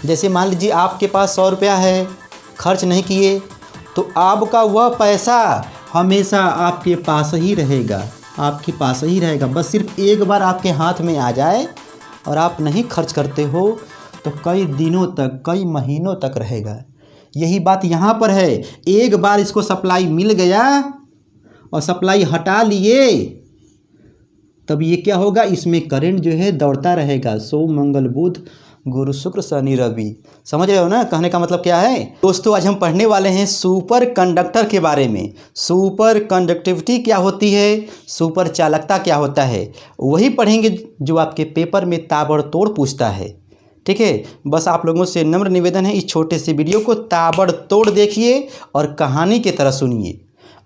जैसे मान लीजिए आपके पास 100 रुपया है, खर्च नहीं किए, तो आपका वह पैसा हमेशा आपके पास ही रहेगा, आपके पास ही रहेगा। बस सिर्फ एक बार आपके हाथ में आ जाए और आप नहीं खर्च करते हो तो कई दिनों तक, कई महीनों तक रहेगा। यही बात यहाँ पर है। एक बार इसको सप्लाई मिल गया और सप्लाई हटा लिए, तब ये क्या होगा, इसमें करंट जो है दौड़ता रहेगा। सोम मंगल बुध गुरु शुक्र शनि रवि। समझ रहे हो ना कहने का मतलब क्या है। दोस्तों आज हम पढ़ने वाले हैं सुपर कंडक्टर के बारे में। सुपर कंडक्टिविटी क्या होती है, सुपर चालकता क्या होता है, वही पढ़ेंगे जो आपके पेपर में ताबड़तोड़ पूछता है। ठीक है, बस आप लोगों से नम्र निवेदन है, इस छोटे से वीडियो को ताबड़तोड़ देखिए और कहानी की तरह सुनिए।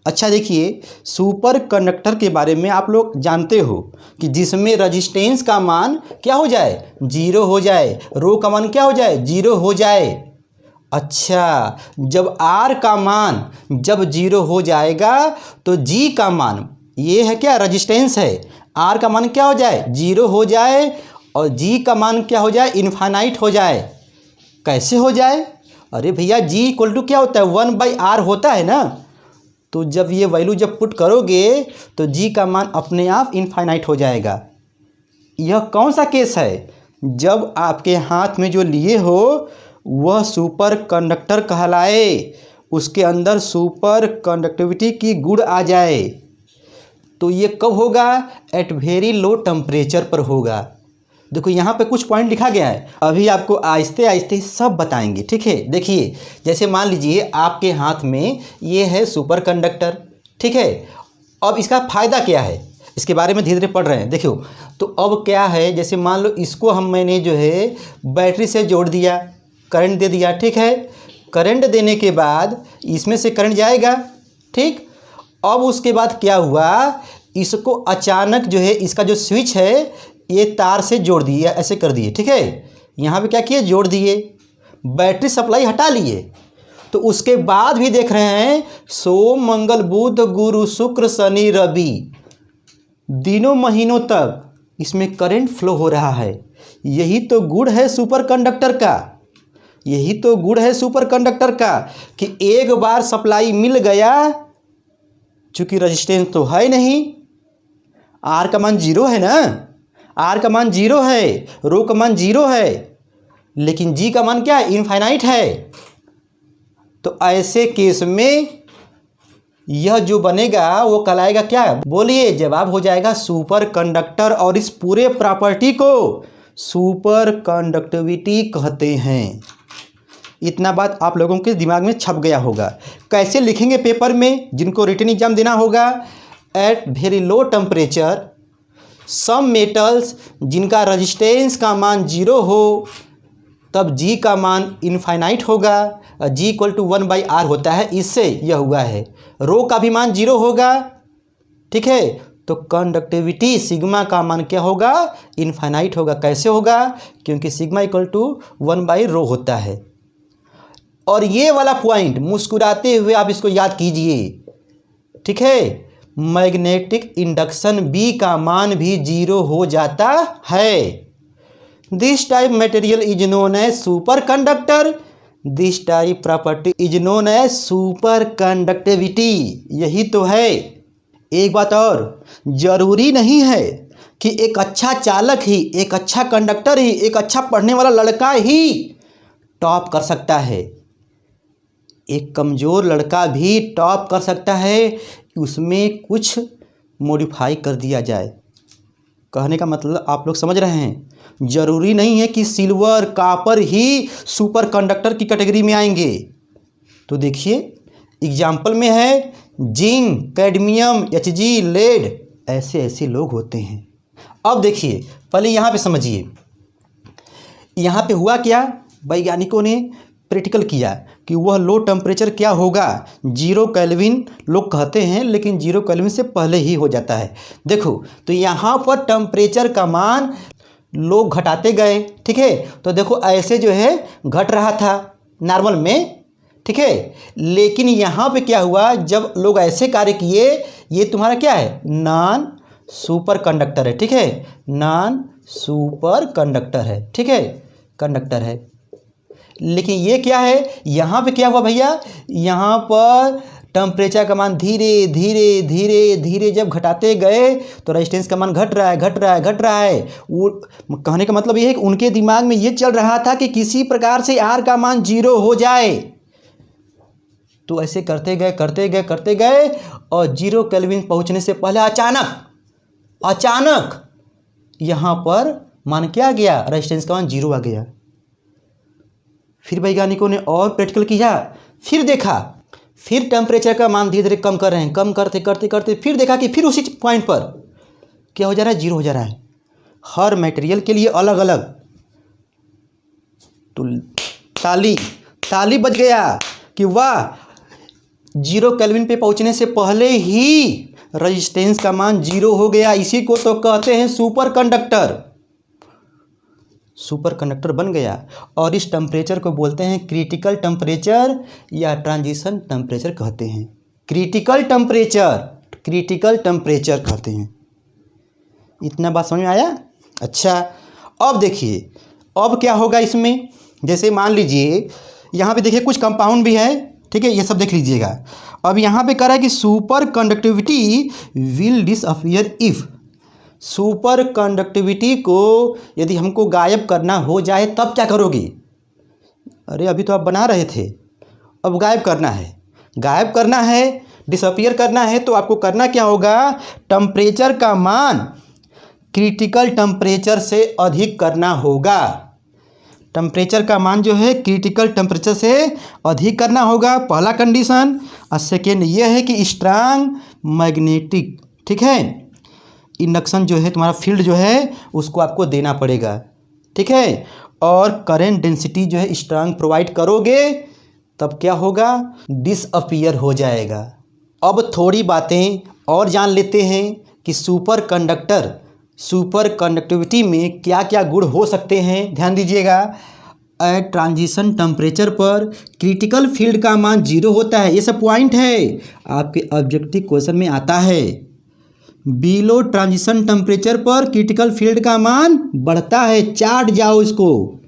अच्छा देखिए, सुपर कंडक्टर के बारे में आप लोग जानते हो कि जिसमें रजिस्टेंस का मान क्या हो जाए, 0 हो जाए, रो का मान क्या हो जाए, 0 हो जाए। अच्छा, जब आर का मान जब 0 हो जाएगा तो जी का मान, ये है क्या, रजिस्टेंस है, आर का मान क्या हो जाए, 0 हो जाए और जी का मान क्या हो जाए, इनफाइनाइट हो जाए। कैसे हो जाए, अरे भैया जी इक्वल टू क्या होता है, 1/r होता है ना। तो जब ये वैल्यू जब पुट करोगे तो जी का मान अपने आप इनफाइनाइट हो जाएगा। यह कौन सा केस है, जब आपके हाथ में जो लिए हो वह सुपर कंडक्टर कहलाए, उसके अंदर सुपर कंडक्टिविटी की गुण आ जाए। तो ये कब होगा, एट वेरी लो टेम्परेचर पर होगा। देखो यहाँ पे कुछ पॉइंट लिखा गया है, अभी आपको आहिस्ते आहिस्ते सब बताएंगे। ठीक है, देखिए जैसे मान लीजिए आपके हाथ में ये है सुपर कंडक्टर। ठीक है, अब इसका फ़ायदा क्या है, इसके बारे में धीरे धीरे पढ़ रहे हैं। देखियो, तो अब क्या है, जैसे मान लो इसको मैंने जो है बैटरी से जोड़ दिया, करंट दे दिया। ठीक है, करंट देने के बाद इसमें से करंट जाएगा। ठीक, अब उसके बाद क्या हुआ, इसको अचानक जो है इसका जो स्विच है ये तार से जोड़ दिए, ऐसे कर दिए। ठीक है, यहाँ पे क्या किए, जोड़ दिए, बैटरी सप्लाई हटा लिए। तो उसके बाद भी देख रहे हैं सोम मंगल बुध गुरु शुक्र शनि रवि, दिनों महीनों तक इसमें करंट फ्लो हो रहा है। यही तो गुण है सुपर कंडक्टर का, यही तो गुण है सुपर कंडक्टर का कि एक बार सप्लाई मिल गया, चूँकि रजिस्टेंस तो है नहीं, आर का मान 0 है ना, आर का मान 0 है, रो का मान 0 है, लेकिन जी का मान क्या है, इनफाइनाइट है। तो ऐसे केस में यह जो बनेगा वो कहलाएगा क्या, बोलिए, जवाब हो जाएगा सुपर कंडक्टर। और इस पूरे प्रॉपर्टी को सुपर कंडक्टिविटी कहते हैं। इतना बात आप लोगों के दिमाग में छप गया होगा। कैसे लिखेंगे पेपर में, जिनको रिटन एग्जाम देना होगा, at very low temperature some metals जिनका रजिस्टेंस का मान 0 हो, तब जी का मान इनफाइनाइट होगा। जी इक्वल टू 1/r होता है, इससे यह हुआ है। रो का भी मान 0 होगा। ठीक है, तो कंडक्टिविटी सिग्मा का मान क्या होगा, इनफाइनाइट होगा। कैसे होगा, क्योंकि सिग्मा इक्वल टू 1/ρ होता है। और ये वाला पॉइंट मुस्कुराते हुए आप इसको याद कीजिए। ठीक है, मैग्नेटिक इंडक्शन बी का मान भी 0 हो जाता है। This type material is known as superconductor, this type property is known as superconductivity. यही तो है। एक बात और, जरूरी नहीं है कि एक अच्छा चालक ही, एक अच्छा कंडक्टर ही, एक अच्छा पढ़ने वाला लड़का ही टॉप कर सकता है। एक कमज़ोर लड़का भी टॉप कर सकता है, उसमें कुछ मॉडिफाई कर दिया जाए। कहने का मतलब आप लोग समझ रहे हैं। ज़रूरी नहीं है कि सिल्वर कॉपर ही सुपर कंडक्टर की कैटेगरी में आएंगे। तो देखिए एग्जाम्पल में है जिंक, कैडमियम, Hg, लेड, ऐसे ऐसे लोग होते हैं। अब देखिए पहले यहाँ पे समझिए, यहाँ पे हुआ क्या, वैज्ञानिकों ने प्रैक्टिकल किया कि वह लो टेम्परेचर क्या होगा, 0 केल्विन लोग कहते हैं, लेकिन 0 केल्विन से पहले ही हो जाता है। देखो तो यहाँ पर टेम्परेचर का मान लोग घटाते गए। ठीक है, तो देखो ऐसे जो है घट रहा था नॉर्मल में। ठीक है, लेकिन यहाँ पे क्या हुआ, जब लोग ऐसे कार्य किए, ये तुम्हारा क्या है, नॉन सुपर कंडक्टर है। ठीक है, नॉन सुपर कंडक्टर है। ठीक है, कंडक्टर है। लेकिन ये क्या है, यहाँ पे क्या हुआ भैया, यहाँ पर टेम्परेचर का मान धीरे धीरे धीरे धीरे जब घटाते गए तो रेजिस्टेंस का मान घट रहा है, घट रहा है, घट रहा है। वो कहने का मतलब ये है कि उनके दिमाग में ये चल रहा था कि किसी प्रकार से R का मान 0 हो जाए। तो ऐसे करते गए करते गए करते गए और 0 केल्विन पहुंचने से पहले अचानक यहाँ पर मान क्या गया, रेजिस्टेंस का मान 0 आ गया। फिर वैज्ञानिकों ने और प्रैक्टिकल किया, फिर देखा, फिर टेम्परेचर का मान धीरे धीरे कम कर रहे हैं, कम करते करते करते फिर देखा कि फिर उसी पॉइंट पर क्या हो जा रहा है, 0 हो जा रहा है। हर मटेरियल के लिए अलग अलग। तो ताली बज गया कि वाह, 0 केल्विन पे पहुंचने से पहले ही रेजिस्टेंस का मान 0 हो गया। इसी को तो कहते हैं सुपर कंडक्टर बन गया। और इस टेम्परेचर को बोलते हैं क्रिटिकल टेम्परेचर या ट्रांजिशन टेम्परेचर कहते हैं। क्रिटिकल टेम्परेचर कहते हैं। इतना बात समझ में आया? अच्छा, अब देखिए अब क्या होगा इसमें। जैसे मान लीजिए यहाँ पे देखिए कुछ कंपाउंड भी है, ठीक है, ये सब देख लीजिएगा। अब यहाँ पे कह रहा है कि super conductivity will disappear if. Super conductivity को यदि हमको गायब करना हो जाए तब क्या करोगे? अरे अभी तो आप बना रहे थे, अब गायब करना है, डिसअपियर करना है। तो आपको करना क्या होगा, टेम्परेचर का मान क्रिटिकल टेम्परेचर से अधिक करना होगा। टेम्परेचर का मान जो है क्रिटिकल टेम्परेचर से अधिक करना होगा, पहला कंडीशन। और सेकेंड ये है कि स्ट्रांग मैग्नेटिक, ठीक है, इंडक्शन जो है तुम्हारा फील्ड जो है उसको आपको देना पड़ेगा, ठीक है। और करंट डेंसिटी जो है स्ट्रांग प्रोवाइड करोगे तब क्या होगा, डिसअपियर हो जाएगा। अब थोड़ी बातें और जान लेते हैं कि सुपर कंडक्टिविटी में क्या क्या गुण हो सकते हैं। ध्यान दीजिएगा, एट ट्रांजिशन टेम्परेचर पर क्रिटिकल फील्ड का मान 0 होता है। ये सब पॉइंट है, आपके ऑब्जेक्टिव क्वेश्चन में आता है। बिलो ट्रांजिशन टेम्परेचर पर क्रिटिकल फील्ड का मान बढ़ता है, चाट जाओ इसको।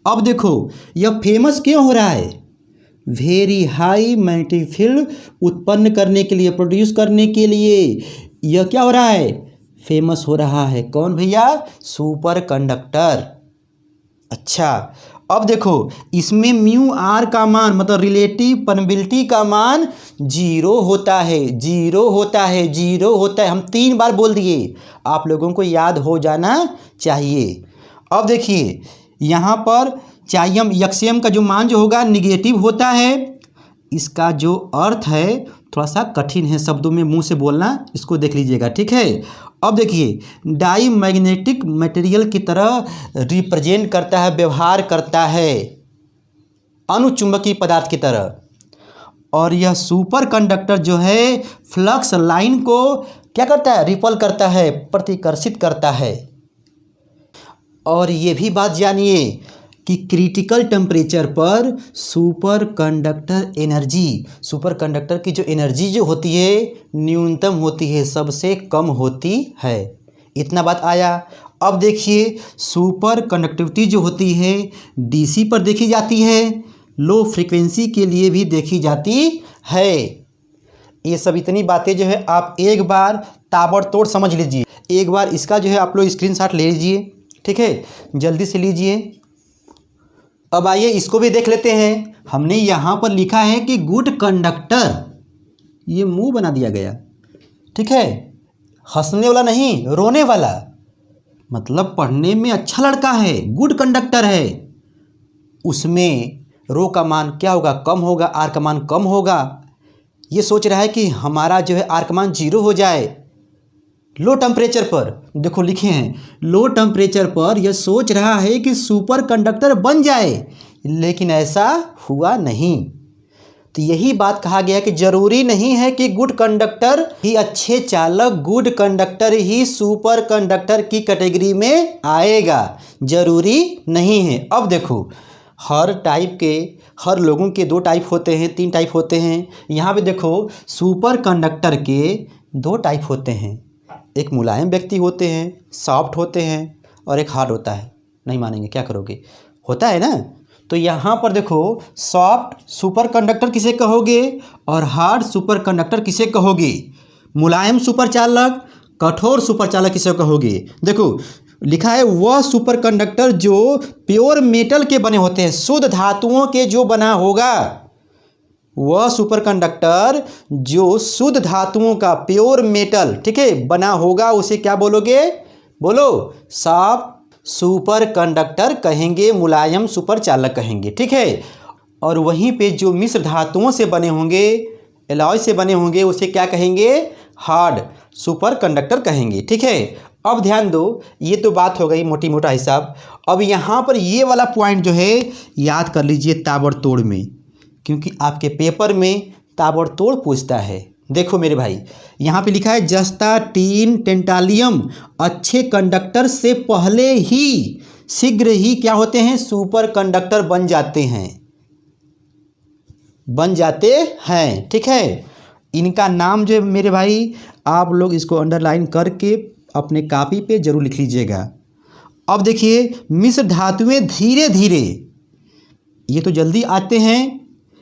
अब देखो यह फेमस क्यों हो रहा है, वेरी हाई मैग्नेटिक फील्ड उत्पन्न करने के लिए, प्रोड्यूस करने के लिए यह क्या हो रहा है, फेमस हो रहा है। कौन भैया, सुपर कंडक्टर। अच्छा, अब देखो इसमें म्यू आर का मान मतलब रिलेटिव परमिबिलिटी का मान 0 होता है, 0 होता है, 0 होता है। हम 3 बार बोल दिए, आप लोगों को याद हो जाना चाहिए। अब देखिए यहाँ पर चाइम यक्सियम का जो मान जो होगा निगेटिव होता है। इसका जो अर्थ है थोड़ा सा कठिन है शब्दों में मुंह से बोलना, इसको देख लीजिएगा, ठीक है। अब देखिए डाई मैग्नेटिक मटेरियल की तरह रिप्रेजेंट करता है, व्यवहार करता है अनुचुंबकीय पदार्थ की तरह। और यह सुपर कंडक्टर जो है फ्लक्स लाइन को क्या करता है, रिपल करता है, प्रतिकर्षित करता है। और ये भी बात जानिए कि क्रिटिकल टेम्परेचर पर सुपर कंडक्टर की जो एनर्जी जो होती है न्यूनतम होती है, सबसे कम होती है। इतना बात आया। अब देखिए सुपर कंडक्टिविटी जो होती है डीसी पर देखी जाती है, लो फ्रीक्वेंसी के लिए भी देखी जाती है। ये सब इतनी बातें जो है आप एक बार ताबड़तोड़ समझ लीजिए। एक बार इसका जो है आप लोग स्क्रीनशॉट ले लीजिए, ठीक है, जल्दी से लीजिए। अब आइए इसको भी देख लेते हैं। हमने यहाँ पर लिखा है कि गुड कंडक्टर, ये मुंह बना दिया गया, ठीक है, हंसने वाला नहीं, रोने वाला, मतलब पढ़ने में अच्छा लड़का है, गुड कंडक्टर है। उसमें रो का मान क्या होगा, कम होगा, आर का मान कम होगा। ये सोच रहा है कि हमारा जो है आर का मान 0 हो जाए। लो टेम्परेचर पर देखो लिखे हैं, लो टेम्परेचर पर यह सोच रहा है कि सुपर कंडक्टर बन जाए, लेकिन ऐसा हुआ नहीं। तो यही बात कहा गया कि जरूरी नहीं है कि गुड कंडक्टर ही अच्छे चालक, गुड कंडक्टर ही सुपर कंडक्टर की कैटेगरी में आएगा, जरूरी नहीं है। अब देखो हर लोगों के 2 टाइप होते हैं, 3 टाइप होते हैं। यहाँ पे देखो सुपर कंडक्टर के 2 टाइप होते हैं, एक मुलायम व्यक्ति होते हैं, सॉफ्ट होते हैं, और एक हार्ड होता है। नहीं मानेंगे, क्या करोगे, होता है ना। तो यहाँ पर देखो सॉफ्ट सुपर कंडक्टर किसे कहोगे और हार्ड सुपर कंडक्टर किसे कहोगे, मुलायम सुपर चालक, कठोर सुपर चालक किसे कहोगे। देखो लिखा है वह सुपर कंडक्टर जो प्योर मेटल के बने होते हैं, शुद्ध धातुओं के जो बना होगा, वह सुपर कंडक्टर जो शुद्ध धातुओं का प्योर मेटल, ठीक है, बना होगा, उसे क्या बोलोगे, बोलो सॉफ्ट सुपर कंडक्टर कहेंगे, मुलायम सुपर चालक कहेंगे, ठीक है। और वहीं पे जो मिश्र धातुओं से बने होंगे, एलॉय से बने होंगे, उसे क्या कहेंगे, हार्ड सुपर कंडक्टर कहेंगे, ठीक है। अब ध्यान दो, ये तो बात हो गई मोटी मोटा हिसाब। अब यहाँ पर ये वाला पॉइंट जो है याद कर लीजिए ताबड़तोड़ में, क्योंकि आपके पेपर में ताबड़तोड़ पूछता है। देखो मेरे भाई, यहाँ पे लिखा है जस्ता टीन टेंटालियम अच्छे कंडक्टर से पहले ही शीघ्र ही क्या होते हैं, सुपर कंडक्टर बन जाते हैं, ठीक है। इनका नाम जो है मेरे भाई, आप लोग इसको अंडरलाइन करके अपने कॉपी पे जरूर लिख लीजिएगा। अब देखिए मिश्र धातुएं धीरे धीरे, ये तो जल्दी आते हैं,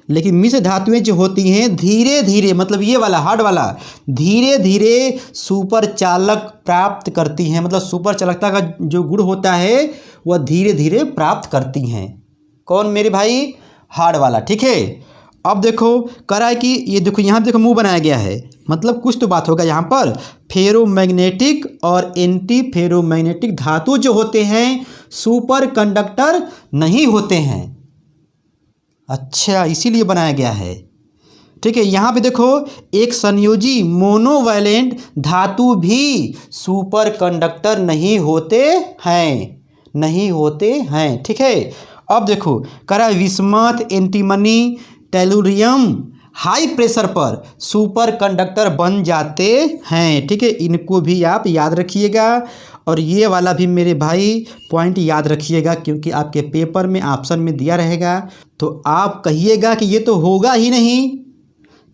लेकिन मिश्र धातुएं जो होती हैं धीरे धीरे, मतलब ये वाला हार्ड वाला धीरे धीरे सुपर चालक प्राप्त करती हैं, मतलब सुपर चालकता का जो गुण होता है वह धीरे धीरे प्राप्त करती हैं। कौन मेरे भाई, हार्ड वाला, ठीक है। अब देखो करा है कि ये देखो यहाँ देखो मुंह बनाया गया है, मतलब कुछ तो बात होगा यहाँ पर। फेरोमैग्नेटिक और एंटी फेरोमैग्नेटिक धातु जो होते हैं सुपर कंडक्टर नहीं होते हैं, अच्छा इसीलिए बनाया गया है, ठीक है। यहाँ पे देखो एक संयोजी मोनोवैलेंट धातु भी सुपर कंडक्टर नहीं होते हैं, ठीक है। अब देखो करा विस्मथ, एंटीमनी, टेलुरियम हाई प्रेशर पर सुपर कंडक्टर बन जाते हैं, ठीक है। इनको भी आप याद रखिएगा, और ये वाला भी मेरे भाई पॉइंट याद रखिएगा, क्योंकि आपके पेपर में ऑप्शन में दिया रहेगा, तो आप कहिएगा कि ये तो होगा ही नहीं,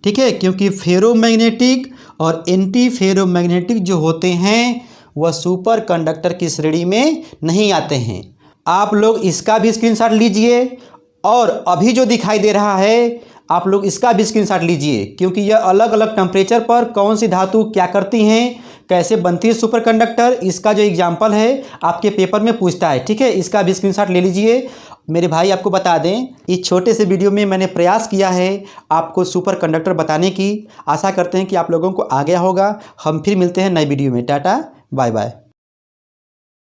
ठीक है, क्योंकि फेरोमैग्नेटिक और एंटी फेरोमैग्नेटिक जो होते हैं वह सुपर कंडक्टर की श्रेणी में नहीं आते हैं। आप लोग इसका भी स्क्रीनशॉट लीजिए, और अभी जो दिखाई दे रहा है आप लोग इसका भी स्क्रीनशॉट लीजिए, क्योंकि यह अलग अलग टेम्परेचर पर कौन सी धातु क्या करती हैं, कैसे बनती है सुपर कंडक्टर, इसका जो एग्जाम्पल है आपके पेपर में पूछता है, ठीक है। इसका भी स्क्रीनशॉट ले लीजिए। मेरे भाई आपको बता दें, इस छोटे से वीडियो में मैंने प्रयास किया है आपको सुपर कंडक्टर बताने की। आशा करते हैं कि आप लोगों को आ गया होगा। हम फिर मिलते हैं नए वीडियो में। Tata bye bye.